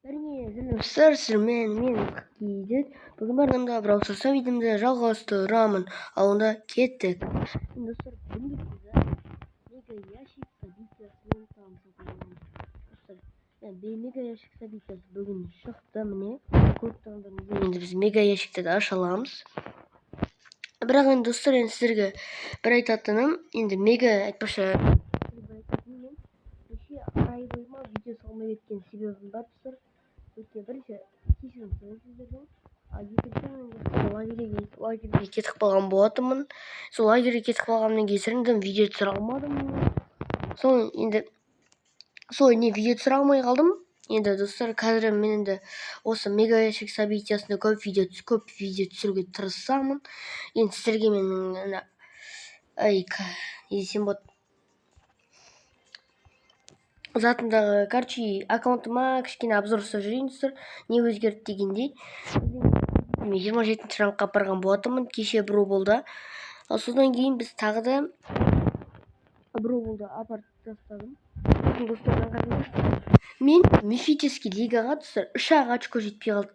Сіздер мен кейдет. Бүгін барнамда браусырса видімді жалғастырамын. Ал онда кеттік. Достар, бүгінгі мега ящик событиясымен танысатын мега ящик событиясы бүгін шықты, міне. Енді біз мега ящикті аша аламыз. Бірақ енді достар, енді сіздерге бір айтатыным, енді мега айтпаша неше ай бойыма видео салмай кеткен себебім бар достар. Өткен бірінші кешірім сұраймын сіздерден. Екінші лагерьге кетіп қалған болатынмын. Сол лагерьге кетіп қалғанның кесірінен видео түсіре алмадым. Сол видео түсіре алмай қалдым. Енді достар, қазір мен енді осы мега ящик событиясында көп видео түсіруге тырысамын. Енді сіздерге мен не десем болады, затымдағы аккаунтыма кішкене обзор жасап жүрейін достар. Не өзгерді дегендей, 27 рангқа барған болатынмын, кеше броуболда. Ал содан кейін біз тағы да броуболда апарып тастадым. Мен мифический лигаға достар 3-ақ очко жетпей қалды.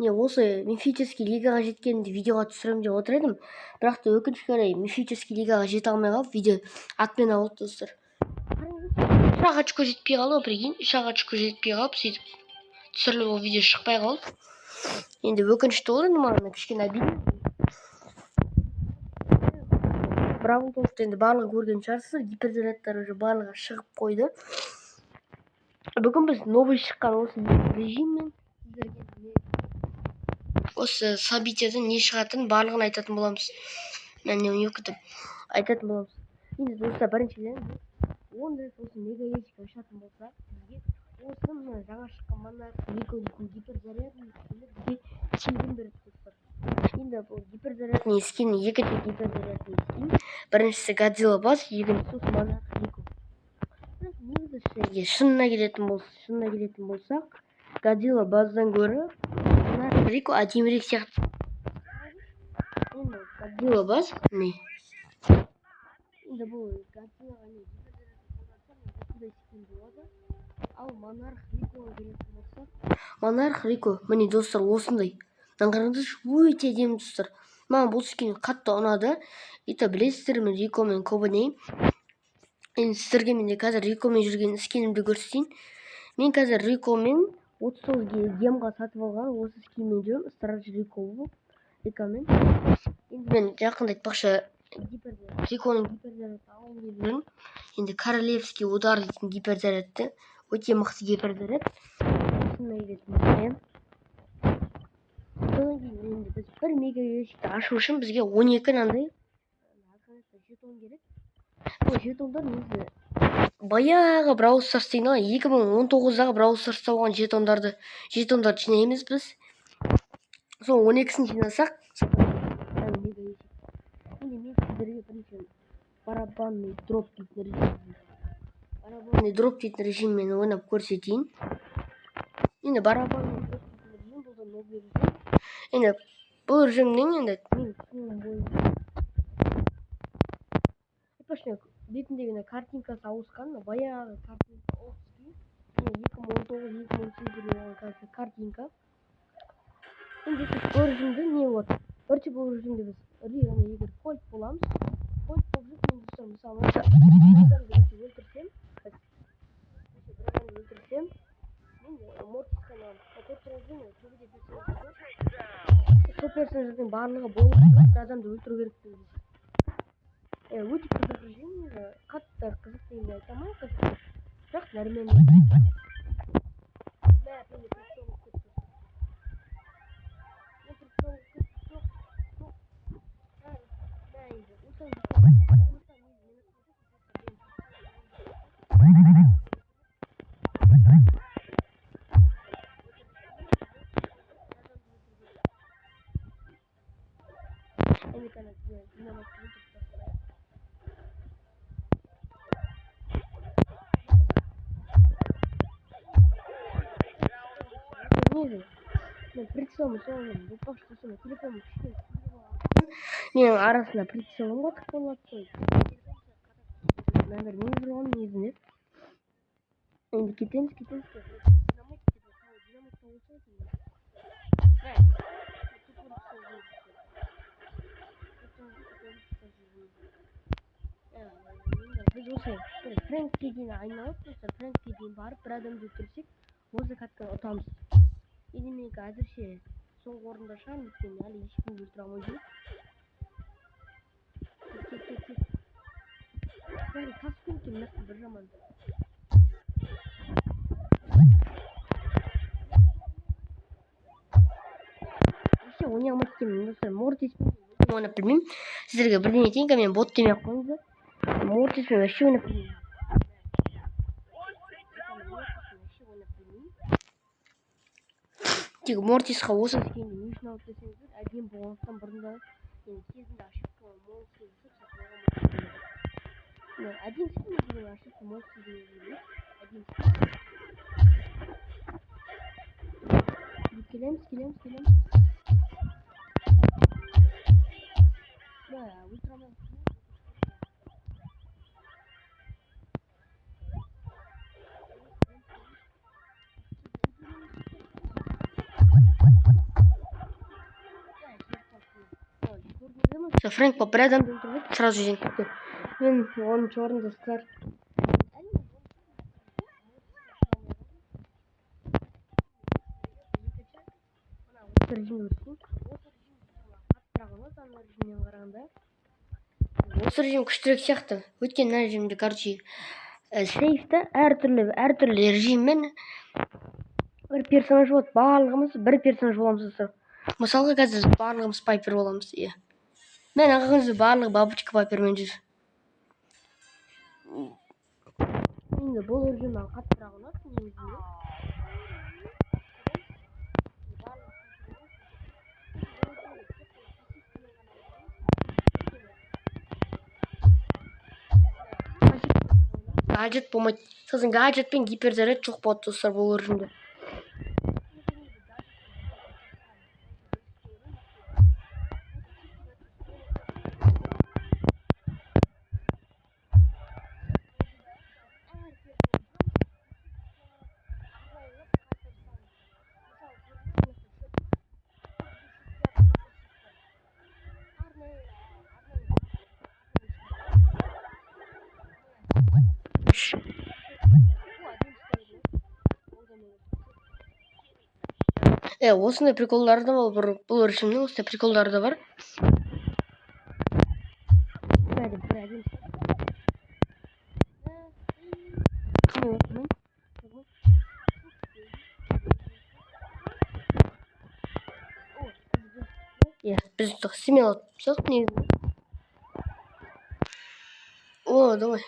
Осы мифический лигаға жеткенде видеоға түсіремін деп отыр едім. Бірақ та өкінішке орай мифический лигаға жете алмай қалып, видео отмена болды достар. 3-ақ очко жетпей қалды, прикинь, 3-ақ очко жетпей қалып, сөйтіп түсіріліп ол видео шықпай қалды. Енді өкінішті болды, маған кішкене обидно. Бравл толсты енді барлығы көрген шығарсыздар, гиперзарядтар уже барлығы шығып қойды. Бүгін біз новый шыққан осы режиммен осы событиядан не шығатынын барлығын айтатын боламыз. Айтатын боламыз. Енді достар, біріншіден 10 рет осы мега ящик ашатын болса, бізге осы жаңа шыққан монарх Рико дейтін гиперзарядный бізге скин береді достар. Енді бұл гиперзарядный скин, екінші гиперзарядный скин. Біріншісі Годзилла бас, екіншісі монарх Рико. Негізі шынына келетін болсақ, Годзилла баздан гөрі монарх Рико әдемірек сияқты. Енді Годзилла бас не? Енді бұл Годзиллаға не болады. Ал монарх Рикоға келетін болсақ, монарх Рико міне достар осындай. Қараңыздаршы, өте әдемі достар. Маған бұл скин қатты ұнады. Білесіздер, мен Рикомен көп ойнаймын. Енді сіздерге мен қазір Рикомен жүрген скинімді көрсетейін. Мен қазір Рикомен 39 гемға сатып алған осы скинмен жүрмін. Страж Рикомен. Енді мен жақында айтпақшы Риконың гиперзарядты алып жүрмін. Енді королевский удар дейтін гиперзарядты. Өте мықты гиперзаряд. Енді біз бір мега ящикті ашу үшін бізге 12 нандай жетон керек. Бұл жетондар негізі баяғы Brawl Stars дейді ғой, 2019-дағы Brawl Stars'та болған жетондарды жинаймыз біз. Сол 12-сін жинасақ, енді мен сіздерге бірінші барабанный дроп дейтін режиммен ойнап көрсетейін. Енді барабанный дроп дейтін режим бұл да новый режим. Енді бұл режимнен енді бетіндегі картинкасы ауысқан, баяғы картинка олдский, 2019-2018 болған картинка. Енді бұл режимде не болады? Бірінші бұл режимде біз егер кольт боламыз. Кольт болып жүріп, мен мысалы бір адамды өлтірсем, мен мортисканы сол персонаждың барлығы болып бір адамды өлтіру керек дейді. Өте қызық режим, қатты қызық дегенде айта алмаймын, бірақ нормально. Менің арасында прицелым қатып болады. Енді кетеміз. Biz осы Фрэнкке дейін айналып достар, Фрэнкке дейін барып бір адамды өлтірсек, осы катканы ұтамыз. Енді мен әзірше соңғы орында шығамын, өйткені әлі ешкімді өлтіре алмай жүрмін. Бәрі тас көмкен нақты бір жаманды. Вообще ойнай алмайды екенмін достар. Мортиспен ойнап білмеймін. Сіздерге бірден айтайын, мен бот демей ақ қойыңыздар. Мортиспен вообще ойнап білмеймін. Тек Мортисқа осы скинді не үшін алып десеңіздер, әдемі болғандықтан бұрында кезінде ошибка монстр жасап сатып алған. Әдемі скин деген ошибка монстр деген әдемі скин. Келеміз. Ультраман. Фрэнк по рядом сразу же он черный стар. Осы режим күштірек сияқты. Өткен режимде, короче, сейфті әртүрлі режиммен бір персонаж болады. Барлығымыз бір персонаж боламыз. Мысалға қазір барлығымыз Пайпер боламыз. Иә. Мен ағаңызды барлығы бабочка Пайпермен жүр. Енді бұл режимнен қаттырақ ұнады негізінде. Гаджет болмайды. Сосын гаджет пен гиперзаряд жоқ болады достар бұл режимде. Осындай приколдары да бар. Бұл режимнің осындай приколдары да бар. Біз смело тұсақ негізінде. Давай.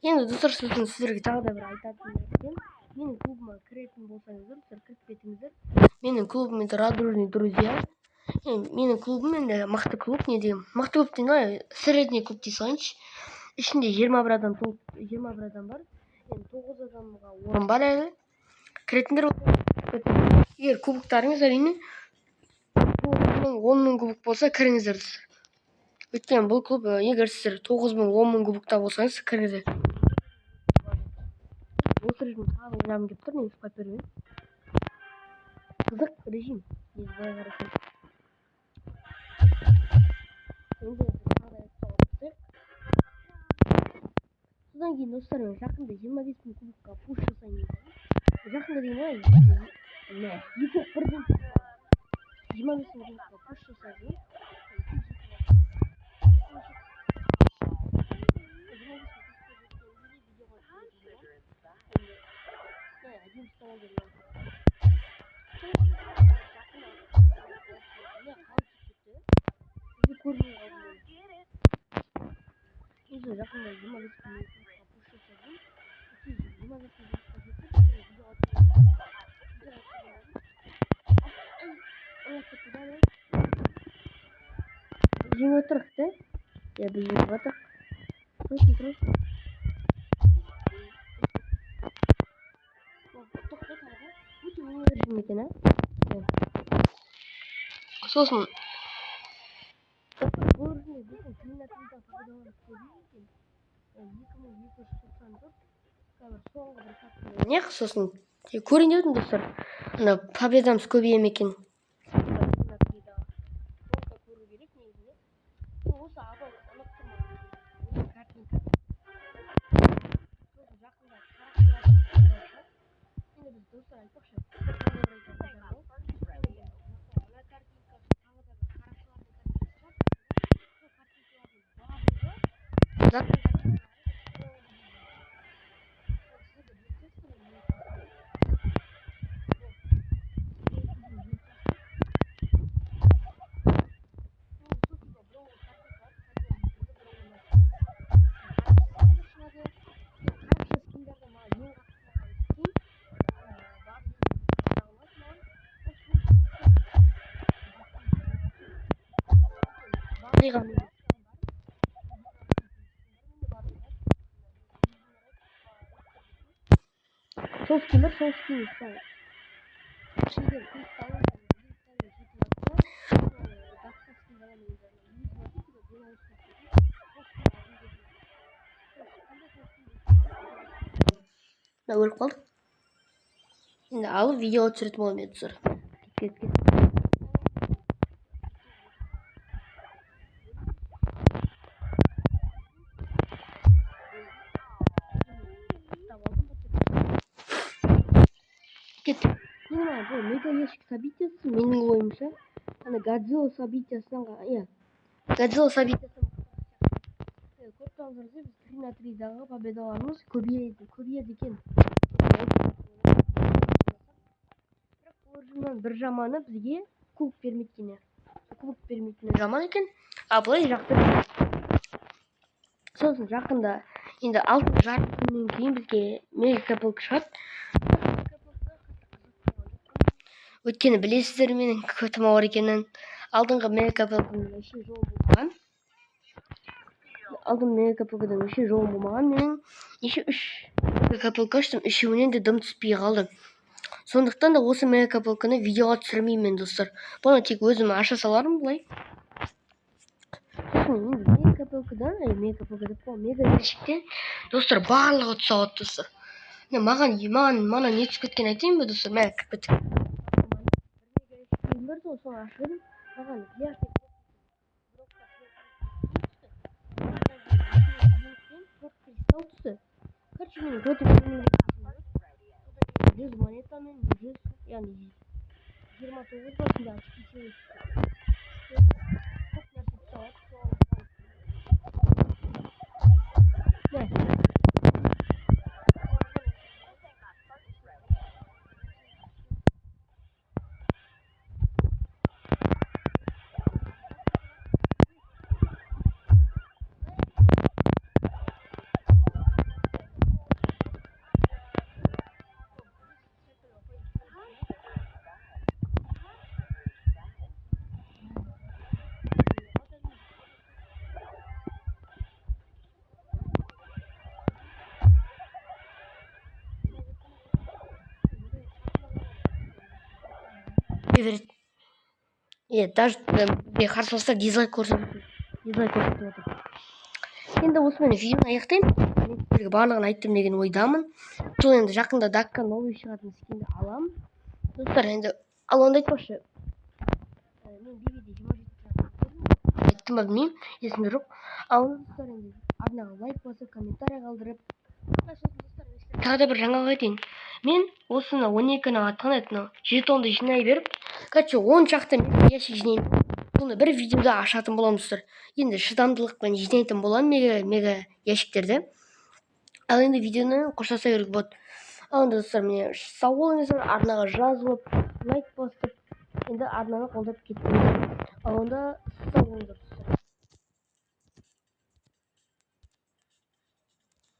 Енді достар, сіздерге тағы да бір айтатын нәрсем. Менің клубыма кіретін болсаңыздар, кіріп кетіңіздер. Менің клубым это радужные друзья. Менің клубым енді мықты клуб, не деген. Мықты клуб дейін, средний клуб дей салайыншы. Ішінде 20 адам бар. Енді 9 адамға орын бар әлі. Кіретіндер егер кубоктарыңыз әрине 10.000 кубок болса кіріңіздер. Өйткені бұл клуб егер сіздер 9.000 10.000 кубокта болсаңыз кіріңіздер. Осы режим тағы ойнағым келіп тұр, негізі Пайпермен. Қызық режим. Енді былай қарасаң. Содан кейін достарым жақында 25.000 кубокқа пуш жасайын. Жақында деген ғой. 2 бірден 25.000 кубокқа пуш жасайын. Жеңіп отырық та? Біз жеңіп отырық. Тұрсын. Өте оңай режим екен, сосын бұл режимде біздің климатымыздан пайдаланып көрейін екен. 2294 соңғы бір сатты. Сосын көрейін деп едім достар. ана победамыз көбейе ме екен. көру керек негізінде. Осы абай ұнатты маған. Осы картинка. Сосын жақында қарақшылар. Енді біз достар айтпақшы. Мына картинкасы тағы да қарақшылардың картинкасы бар. Сол скиндер өліп қалдық. Енді алып видео түсіретін боламын еді сыр. Кетті. Енді бұл мега ящик событиясы менің ойымша ана Годзилла событиясынан Годзилла событиясы көрсеңіздер біз 3-3-дағы победаларымыз көбейеді екен. Бірақ бір жаманы бізге кубок бермейтіні жаман екен. А былай жақсы. Сосын жақында енді 6 жарым күннен кейін бізге мега капелка шығады. Өйткені білесіздер менің көтім ауыр екенін. Алдыңғы мега капелканың еще жолым болмаған. Менің еще 3 мега капелка аштым. Үшеуінен де дым түспей қалды. Сондықтан да осы мега капелканы видеоға түсірмеймін достар. Бұны тек өзім аша салармын бұлай. Сосын енді мега ящиктен достар барлығы түсе алады достар. Маған не түсіп кеткен айтайын ба достар? Мә кіріп кеттік. Соны ашып едім. Маған кристалл түсті. Короче, менің көтім 100 монетамен 100, яғни 29 басында түсті. Даже қарсыластар дизлайк көрсетіп отыр. Енді осымен видеоны аяқтаймын. Мен сіздерге барлығын айттым деген ойдамын. Сол енді жақында Дакка новый шығатын скинді аламын. Достар, енді ал онда айтпақшы. Мен BB'де 27 айттым ба білмеймін, есімде жоқ. Ал достар, енді арнаға лайк басып, комментарий қалдырып. Тағы да бір жаңалық айтайын. Мен осыны 12-ні атқан еді, жетонды жинай беріп, короче 10 шақты мега ящик жинаймын. Соны бір видеода ашатын боламын достар. Енді шыдамдылықпен жинайтын боламын мега ящиктерді. Ал енді видеоны қоштаса беруге болады. Ал енді достар, міне сау болыңыздар, арнаға жазылып, лайк басып, енді арнаны қолдап кеттіңіздер. Ал онда сау болыңыздар.